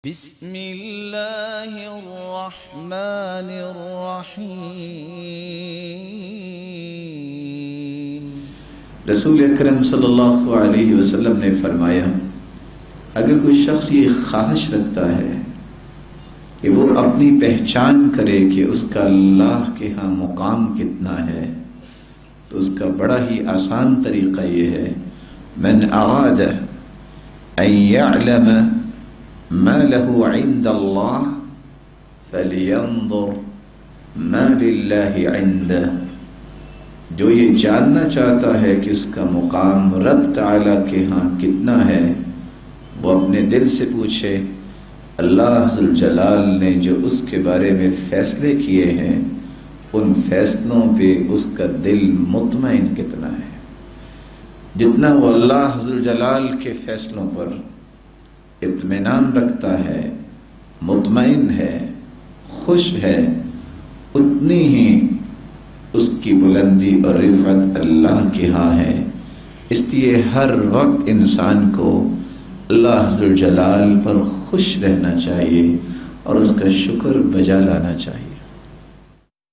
بسم اللہ الرحمن الرحیم۔ رسول اکرم صلی اللہ علیہ وسلم نے فرمایا، اگر کوئی شخص یہ خواہش رکھتا ہے کہ وہ اپنی پہچان کرے کہ اس کا اللہ کے ہاں مقام کتنا ہے، تو اس کا بڑا ہی آسان طریقہ یہ ہے، من اراد ان یعلم ما له عند اللہ فلینظر ما للہ عنده۔ جو یہ جاننا چاہتا ہے کہ اس کا مقام رب تعالی کے ہاں کتنا ہے، وہ اپنے دل سے پوچھے اللہ ذوالجلال نے جو اس کے بارے میں فیصلے کیے ہیں، ان فیصلوں پہ اس کا دل مطمئن کتنا ہے۔ جتنا وہ اللہ ذوالجلال کے فیصلوں پر اطمینان رکھتا ہے، مطمئن ہے، خوش ہے، اتنی ہی اس کی بلندی اور رفعت اللہ کے ہاں ہے۔ اس لیے ہر وقت انسان کو اللہ ذوالجلال پر خوش رہنا چاہیے اور اس کا شکر بجا لانا چاہیے۔